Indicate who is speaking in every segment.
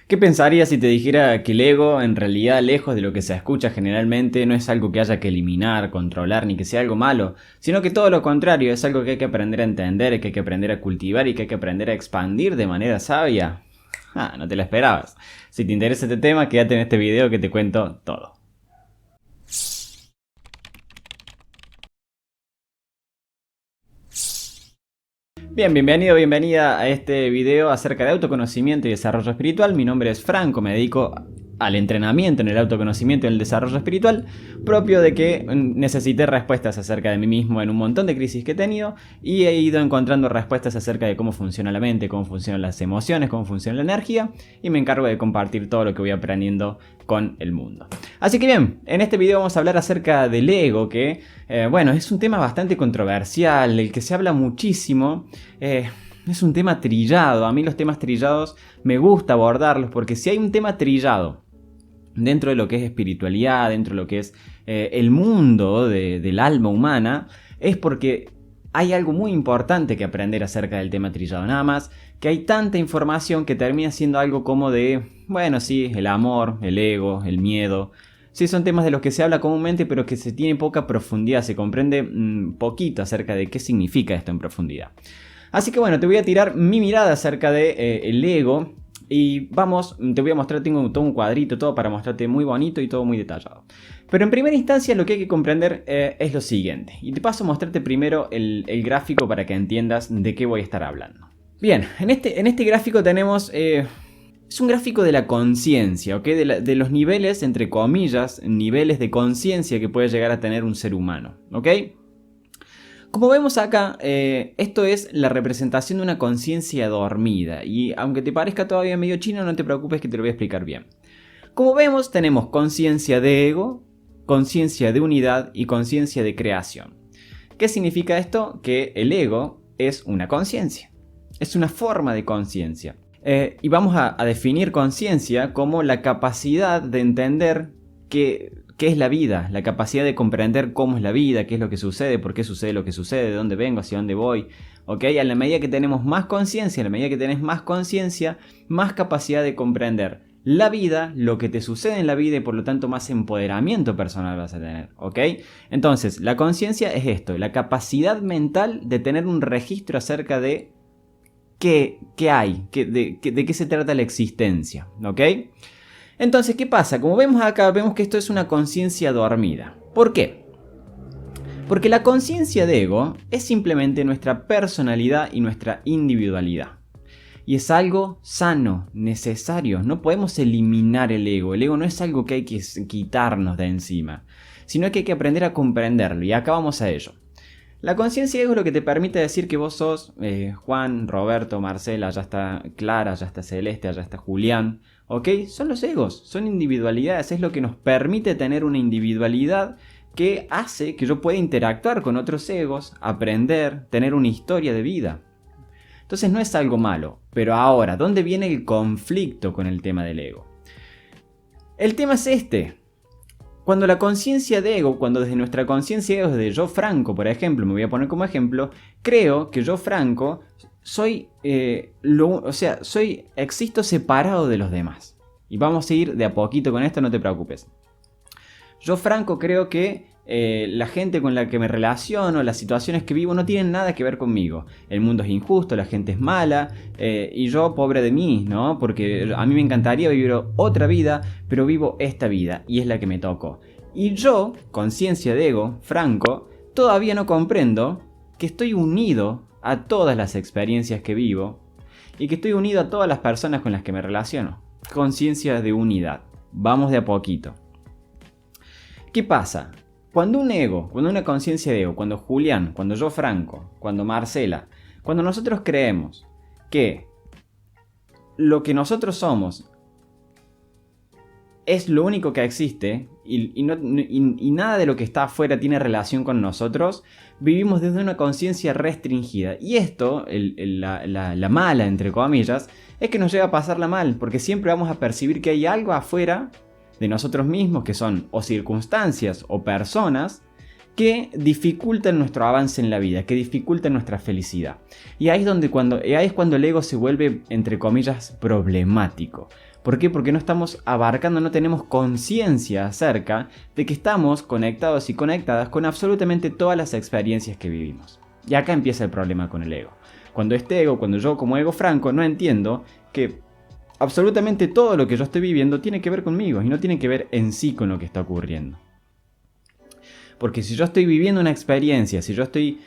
Speaker 1: ¿Qué pensarías si te dijera que el ego, en realidad, lejos de lo que se escucha generalmente, no es algo que haya que eliminar, controlar, ni que sea algo malo, sino que todo lo contrario, es algo que hay que aprender a entender, que hay que aprender a cultivar y que hay que aprender a expandir de manera sabia? No te la esperabas. Si te interesa este tema, quédate en este video que te cuento todo. Bien, bienvenida a este video acerca de autoconocimiento y desarrollo espiritual. Mi nombre es Franco, me dedico al entrenamiento en el autoconocimiento y en el desarrollo espiritual, propio de que necesité respuestas acerca de mí mismo en un montón de crisis que he tenido y he ido encontrando respuestas acerca de cómo funciona la mente, cómo funcionan las emociones, cómo funciona la energía, y me encargo de compartir todo lo que voy aprendiendo con el mundo. Así que bien, en este video vamos a hablar acerca del ego, que bueno, es un tema bastante controversial, el que se habla muchísimo. Es un tema trillado. A mí los temas trillados me gusta abordarlos, porque si hay un tema trillado dentro de lo que es espiritualidad, dentro de lo que es el mundo del alma humana, es porque hay algo muy importante que aprender acerca del tema trillado. Nada más que hay tanta información que termina siendo algo como de, bueno, sí, el amor, el ego, el miedo. Sí, son temas de los que se habla comúnmente, pero que se tiene poca profundidad, se comprende poquito acerca de qué significa esto en profundidad. Así que bueno, te voy a tirar mi mirada acerca de el ego. Y vamos, te voy a mostrar, tengo todo un cuadrito, todo para mostrarte muy bonito y todo muy detallado. Pero en primera instancia lo que hay que comprender es lo siguiente. Y te paso a mostrarte primero el gráfico para que entiendas de qué voy a estar hablando. Bien, en este gráfico tenemos... es un gráfico de la conciencia, ¿ok? De los niveles, entre comillas, niveles de conciencia que puede llegar a tener un ser humano, ¿ok? Como vemos acá, esto es la representación de una conciencia dormida, y aunque te parezca todavía medio chino, no te preocupes que te lo voy a explicar bien. Como vemos, tenemos conciencia de ego, conciencia de unidad y conciencia de creación. ¿Qué significa esto? Que el ego es una conciencia, es una forma de conciencia. Y vamos a definir conciencia como la capacidad de entender qué es la vida, la capacidad de comprender cómo es la vida, qué es lo que sucede, por qué sucede lo que sucede, de dónde vengo, hacia dónde voy. ¿Ok? A la medida que tenemos más conciencia, a la medida que tenés más conciencia, más capacidad de comprender la vida, lo que te sucede en la vida, y por lo tanto más empoderamiento personal vas a tener. ¿Ok? Entonces, la conciencia es esto, la capacidad mental de tener un registro acerca de qué hay, de qué se trata la existencia. ¿Ok? Entonces, ¿qué pasa? Como vemos acá, vemos que esto es una conciencia dormida. ¿Por qué? Porque la conciencia de ego es simplemente nuestra personalidad y nuestra individualidad. Y es algo sano, necesario. No podemos eliminar el ego. El ego no es algo que hay que quitarnos de encima, sino que hay que aprender a comprenderlo. Y acá vamos a ello. La conciencia de ego es lo que te permite decir que vos sos Juan, Roberto, Marcela, allá está Clara, allá está Celeste, allá está Julián. ¿Ok? Son los egos, son individualidades, es lo que nos permite tener una individualidad que hace que yo pueda interactuar con otros egos, aprender, tener una historia de vida. Entonces no es algo malo, pero ahora, ¿dónde viene el conflicto con el tema del ego? El tema es este. Cuando la conciencia de ego, cuando desde nuestra conciencia de ego, desde yo Franco, por ejemplo, me voy a poner como ejemplo, creo que yo Franco existo separado de los demás. Y vamos a ir de a poquito con esto, no te preocupes. Yo Franco creo que la gente con la que me relaciono, las situaciones que vivo no tienen nada que ver conmigo. El mundo es injusto, la gente es mala, y yo pobre de mí, ¿no? Porque a mí me encantaría vivir otra vida, pero vivo esta vida y es la que me tocó. Y yo, conciencia de ego, Franco, todavía no comprendo que estoy unido a todas las experiencias que vivo y que estoy unido a todas las personas con las que me relaciono. Conciencia de unidad. Vamos de a poquito. ¿Qué pasa? Cuando un ego, cuando una conciencia de ego, cuando Julián, cuando yo Franco, cuando Marcela, cuando nosotros creemos que lo que nosotros somos es lo único que existe y nada de lo que está afuera tiene relación con nosotros, vivimos desde una conciencia restringida. Y esto, la mala, entre comillas, es que nos lleva a pasarla mal, porque siempre vamos a percibir que hay algo afuera de nosotros mismos, que son o circunstancias o personas que dificultan nuestro avance en la vida, que dificultan nuestra felicidad. Y ahí es cuando el ego se vuelve, entre comillas, problemático. ¿Por qué? Porque no estamos abarcando, no tenemos conciencia acerca de que estamos conectados y conectadas con absolutamente todas las experiencias que vivimos. Y acá empieza el problema con el ego. Cuando yo como ego franco no entiendo que absolutamente todo lo que yo estoy viviendo tiene que ver conmigo y no tiene que ver en sí con lo que está ocurriendo. Porque si yo estoy viviendo una experiencia, si yo estoy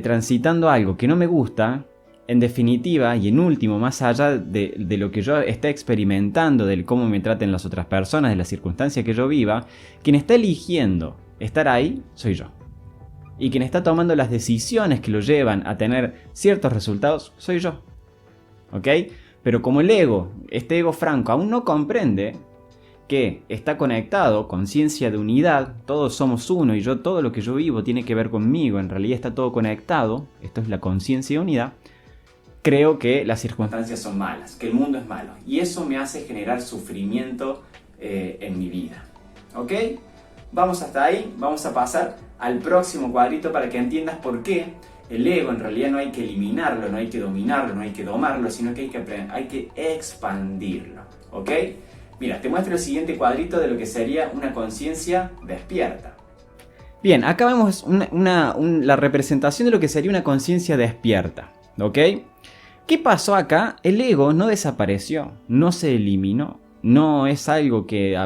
Speaker 1: transitando algo que no me gusta, en definitiva y en último, más allá de lo que yo esté experimentando, de cómo me traten las otras personas, de las circunstancias que yo viva, quien está eligiendo estar ahí soy yo. Y quien está tomando las decisiones que lo llevan a tener ciertos resultados soy yo. ¿Ok? Pero como el ego, este ego franco, aún no comprende que está conectado, conciencia de unidad, todos somos uno y todo lo que yo vivo tiene que ver conmigo, en realidad está todo conectado, esto es la conciencia de unidad, creo que las circunstancias son malas, que el mundo es malo y eso me hace generar sufrimiento en mi vida. ¿Ok? Vamos hasta ahí, vamos a pasar al próximo cuadrito para que entiendas por qué el ego en realidad no hay que eliminarlo, no hay que dominarlo, no hay que domarlo, sino que hay que expandirlo. ¿Ok? Mira, te muestro el siguiente cuadrito de lo que sería una conciencia despierta. Bien, acá vemos la representación de lo que sería una conciencia despierta. ¿Ok? ¿Qué pasó acá? El ego no desapareció, no se eliminó, no es algo que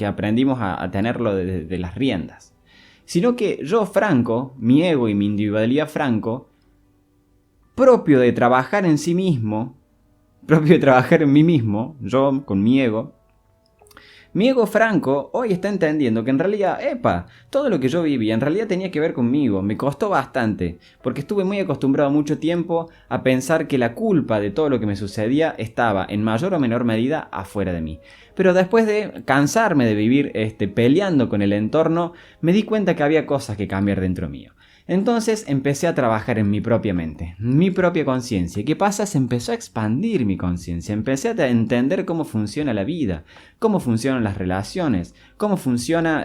Speaker 1: aprendimos a tenerlo de las riendas. Sino que yo, Franco, mi ego y mi individualidad Franco, propio de trabajar en sí mismo, propio de trabajar en mí mismo, yo con mi ego Franco hoy está entendiendo que en realidad, todo lo que yo viví en realidad tenía que ver conmigo, me costó bastante, porque estuve muy acostumbrado mucho tiempo a pensar que la culpa de todo lo que me sucedía estaba en mayor o menor medida afuera de mí. Pero después de cansarme de vivir peleando con el entorno, me di cuenta que había cosas que cambiar dentro mío. Entonces empecé a trabajar en mi propia mente, mi propia conciencia. ¿Qué pasa? Se empezó a expandir mi conciencia, empecé a entender cómo funciona la vida, cómo funcionan las relaciones, cómo funciona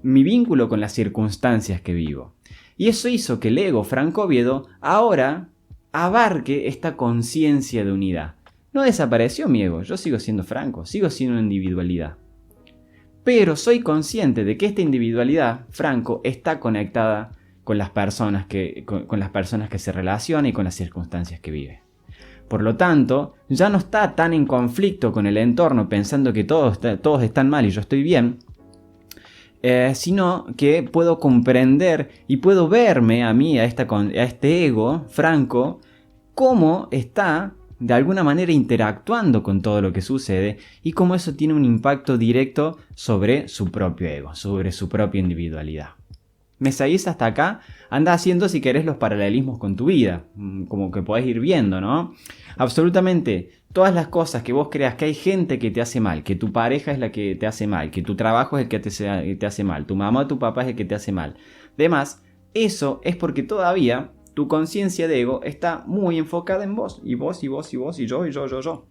Speaker 1: mi vínculo con las circunstancias que vivo. Y eso hizo que el ego Franco Oviedo ahora abarque esta conciencia de unidad. No desapareció mi ego, yo sigo siendo Franco, sigo siendo una individualidad. Pero soy consciente de que esta individualidad, Franco, está conectada con las personas que se relaciona y con las circunstancias que vive. Por lo tanto, ya no está tan en conflicto con el entorno pensando que todos están mal y yo estoy bien, sino que puedo comprender y puedo verme a mí, a este ego, Franco, cómo está de alguna manera interactuando con todo lo que sucede y cómo eso tiene un impacto directo sobre su propio ego, sobre su propia individualidad. ¿Me seguís hasta acá? Anda haciendo si querés los paralelismos con tu vida, como que podés ir viendo, ¿no? Absolutamente todas las cosas que vos creas que hay gente que te hace mal, que tu pareja es la que te hace mal, que tu trabajo es el que te hace mal, tu mamá o tu papá es el que te hace mal. Además, eso es porque todavía tu conciencia de ego está muy enfocada en vos, y vos, y vos, y vos, y yo, y yo.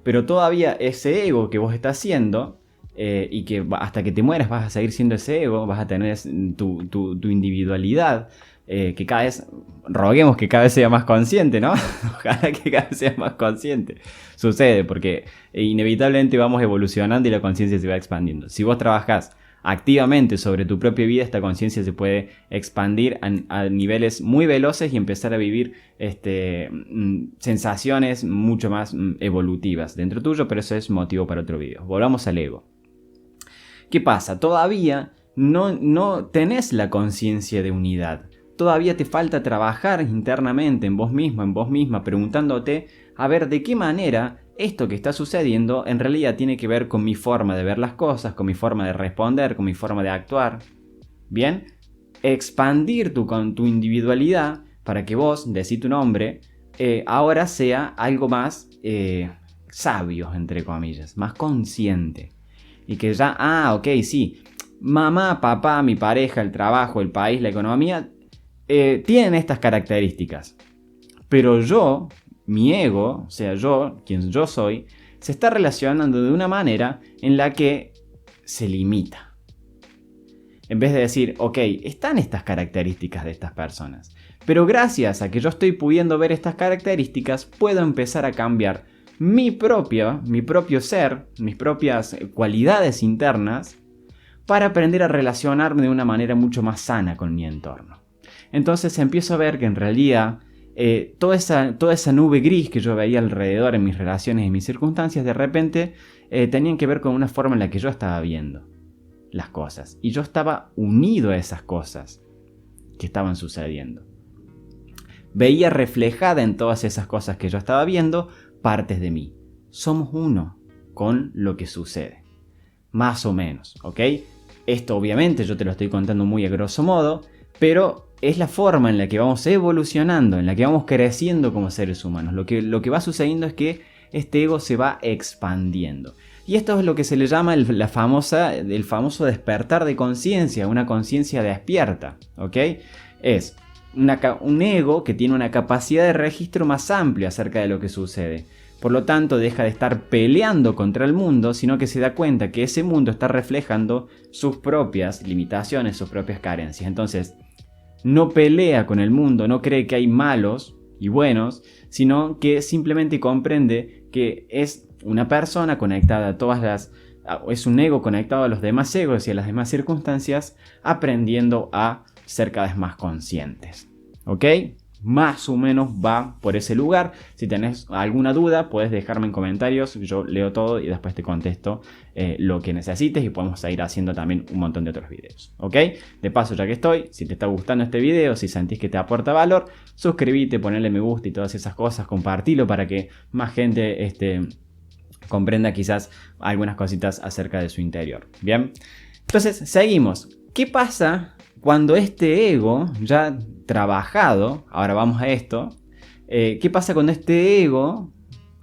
Speaker 1: Pero todavía ese ego que vos estás siendo, y que hasta que te mueras vas a seguir siendo ese ego, vas a tener tu individualidad, que cada vez, roguemos que cada vez sea más consciente, ¿no? Ojalá que cada vez sea más consciente. Sucede, porque inevitablemente vamos evolucionando y la conciencia se va expandiendo. Si vos trabajás activamente sobre tu propia vida, esta conciencia se puede expandir a niveles muy veloces y empezar a vivir sensaciones mucho más evolutivas dentro tuyo, pero eso es motivo para otro video. Volvamos al ego. ¿Qué pasa? Todavía no tenés la conciencia de unidad. Todavía te falta trabajar internamente en vos mismo, en vos misma, preguntándote a ver de qué manera esto que está sucediendo en realidad tiene que ver con mi forma de ver las cosas, con mi forma de responder, con mi forma de actuar. Bien, expandir con tu individualidad para que vos, decí tu nombre, ahora sea algo más sabio, entre comillas, más consciente. Y que ya, ok, sí, mamá, papá, mi pareja, el trabajo, el país, la economía, tienen estas características. Pero yo, mi ego, o sea, yo, quien yo soy, se está relacionando de una manera en la que se limita. En vez de decir, ok, están estas características de estas personas, pero gracias a que yo estoy pudiendo ver estas características, puedo empezar a cambiar mi propio ser, mis propias cualidades internas, para aprender a relacionarme de una manera mucho más sana con mi entorno. Entonces empiezo a ver que en realidad toda esa nube gris que yo veía alrededor en mis relaciones y mis circunstancias, de repente tenían que ver con una forma en la que yo estaba viendo las cosas. Y yo estaba unido a esas cosas que estaban sucediendo. Veía reflejada en todas esas cosas que yo estaba viendo partes de mí. Somos uno con lo que sucede. Más o menos, ¿ok? Esto obviamente yo te lo estoy contando muy a grosso modo, pero es la forma en la que vamos evolucionando, en la que vamos creciendo como seres humanos. Lo que va sucediendo es que este ego se va expandiendo. Y esto es lo que se le llama el famoso despertar de conciencia, una conciencia despierta, ¿ok? Es un ego que tiene una capacidad de registro más amplia acerca de lo que sucede. Por lo tanto, deja de estar peleando contra el mundo, sino que se da cuenta que ese mundo está reflejando sus propias limitaciones, sus propias carencias. Entonces, no pelea con el mundo, no cree que hay malos y buenos, sino que simplemente comprende que es una persona conectada a es un ego conectado a los demás egos y a las demás circunstancias, aprendiendo a ser cada vez más conscientes. ¿Ok? Más o menos va por ese lugar. Si tenés alguna duda, puedes dejarme en comentarios. Yo leo todo y después te contesto lo que necesites y podemos ir haciendo también un montón de otros videos. ¿Ok? De paso, ya que estoy, si te está gustando este video, si sentís que te aporta valor, suscríbete, ponele me gusta y todas esas cosas, compartilo para que más gente comprenda quizás algunas cositas acerca de su interior. Bien, entonces seguimos. ¿Qué pasa cuando este ego ya trabajado, ahora vamos a esto, qué pasa cuando este ego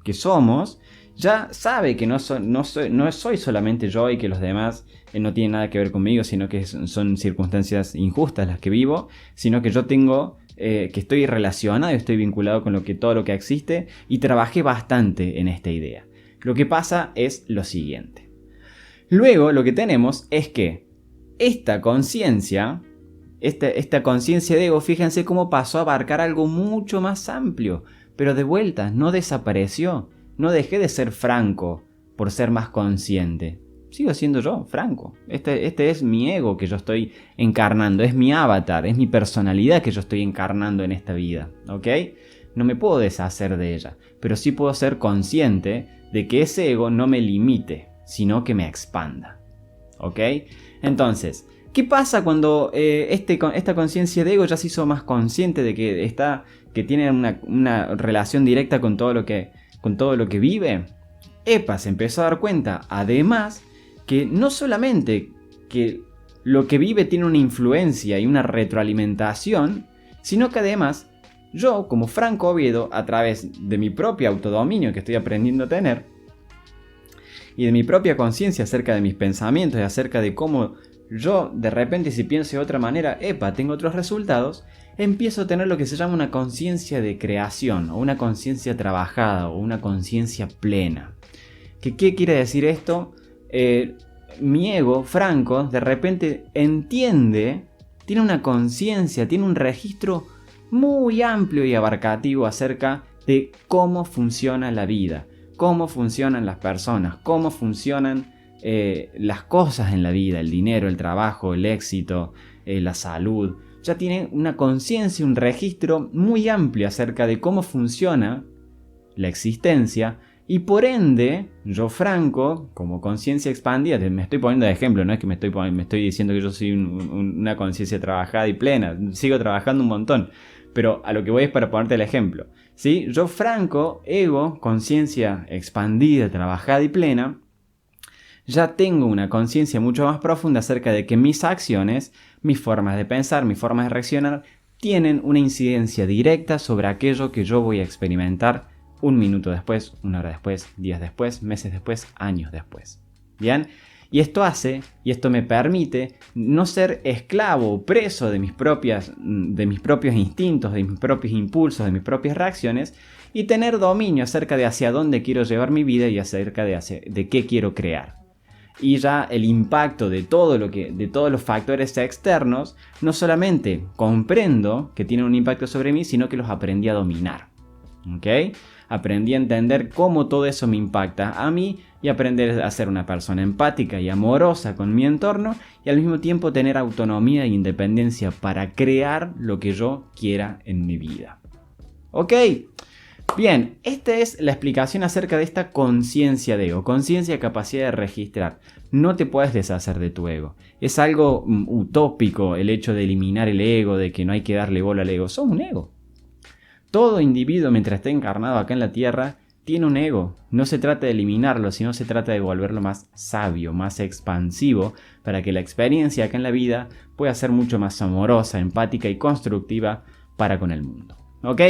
Speaker 1: que somos ya sabe que no soy solamente yo y que los demás no tienen nada que ver conmigo, sino que son circunstancias injustas las que vivo, sino que yo tengo que estoy relacionado, estoy vinculado con todo lo que existe y trabajé bastante en esta idea. Lo que pasa es lo siguiente. Luego lo que tenemos es que esta conciencia de ego, fíjense cómo pasó a abarcar algo mucho más amplio, pero de vuelta no desapareció. No dejé de ser Franco por ser más consciente. Sigo siendo yo, Franco. Este es mi ego que yo estoy encarnando, es mi avatar, es mi personalidad que yo estoy encarnando en esta vida, ¿ok? No me puedo deshacer de ella, pero sí puedo ser consciente de que ese ego no me limite, sino que me expanda, ¿ok? Entonces, ¿qué pasa cuando esta conciencia de ego ya se hizo más consciente de que tiene una relación directa con todo lo que vive? Se empezó a dar cuenta, además, que no solamente que lo que vive tiene una influencia y una retroalimentación, sino que además yo, como Franco Oviedo, a través de mi propio autodominio que estoy aprendiendo a tener y de mi propia conciencia acerca de mis pensamientos y acerca de cómo yo de repente, si pienso de otra manera, tengo otros resultados, empiezo a tener lo que se llama una conciencia de creación o una conciencia trabajada o una conciencia plena. ¿Qué quiere decir esto? Mi ego, Franco, de repente entiende, tiene una conciencia, tiene un registro muy amplio y abarcativo acerca de cómo funciona la vida, cómo funcionan las personas, cómo funcionan las cosas en la vida, el dinero, el trabajo, el éxito, la salud. Ya tiene una conciencia, un registro muy amplio acerca de cómo funciona la existencia. Y por ende, yo Franco, como conciencia expandida, me estoy poniendo de ejemplo, no es que me estoy diciendo que yo soy una conciencia trabajada y plena, sigo trabajando un montón, pero a lo que voy es para ponerte el ejemplo, ¿sí? Yo Franco, ego, conciencia expandida, trabajada y plena, ya tengo una conciencia mucho más profunda acerca de que mis acciones, mis formas de pensar, mis formas de reaccionar, tienen una incidencia directa sobre aquello que yo voy a experimentar un minuto después, una hora después, días después, meses después, años después. ¿Bien? Y esto me permite no ser esclavo o preso de mis propios instintos, de mis propios impulsos, de mis propias reacciones y tener dominio acerca de hacia dónde quiero llevar mi vida y acerca de qué quiero crear. y ya el impacto de todos los factores externos, no solamente comprendo que tienen un impacto sobre mí, sino que los aprendí a dominar. ¿Ok? Aprendí a entender cómo todo eso me impacta a mí y aprender a ser una persona empática y amorosa con mi entorno y al mismo tiempo tener autonomía e independencia para crear lo que yo quiera en mi vida. ¿Ok? Bien, esta es la explicación acerca de esta conciencia de ego, conciencia, capacidad de registrar. No te puedes deshacer de tu ego. Es algo utópico el hecho de eliminar el ego, de que no hay que darle bola al ego. Sos un ego. Todo individuo mientras esté encarnado acá en la Tierra tiene un ego. No se trata de eliminarlo, sino se trata de volverlo más sabio, más expansivo, para que la experiencia acá en la vida pueda ser mucho más amorosa, empática y constructiva para con el mundo. ¿Ok?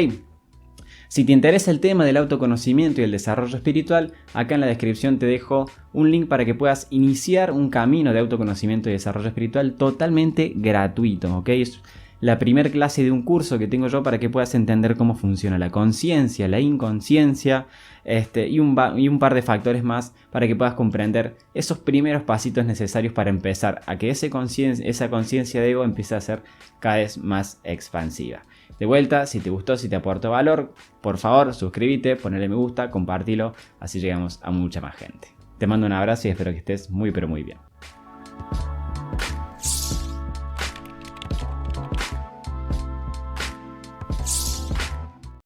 Speaker 1: Si te interesa el tema del autoconocimiento y el desarrollo espiritual, acá en la descripción te dejo un link para que puedas iniciar un camino de autoconocimiento y desarrollo espiritual totalmente gratuito, ¿ok? Es la primera clase de un curso que tengo yo para que puedas entender cómo funciona la conciencia, la inconsciencia, y un par de factores más para que puedas comprender esos primeros pasitos necesarios para empezar a que esa conciencia de ego empiece a ser cada vez más expansiva. De vuelta, si te gustó, si te aportó valor, por favor suscríbete, ponle me gusta, compartilo, así llegamos a mucha más gente. Te mando un abrazo y espero que estés muy pero muy bien.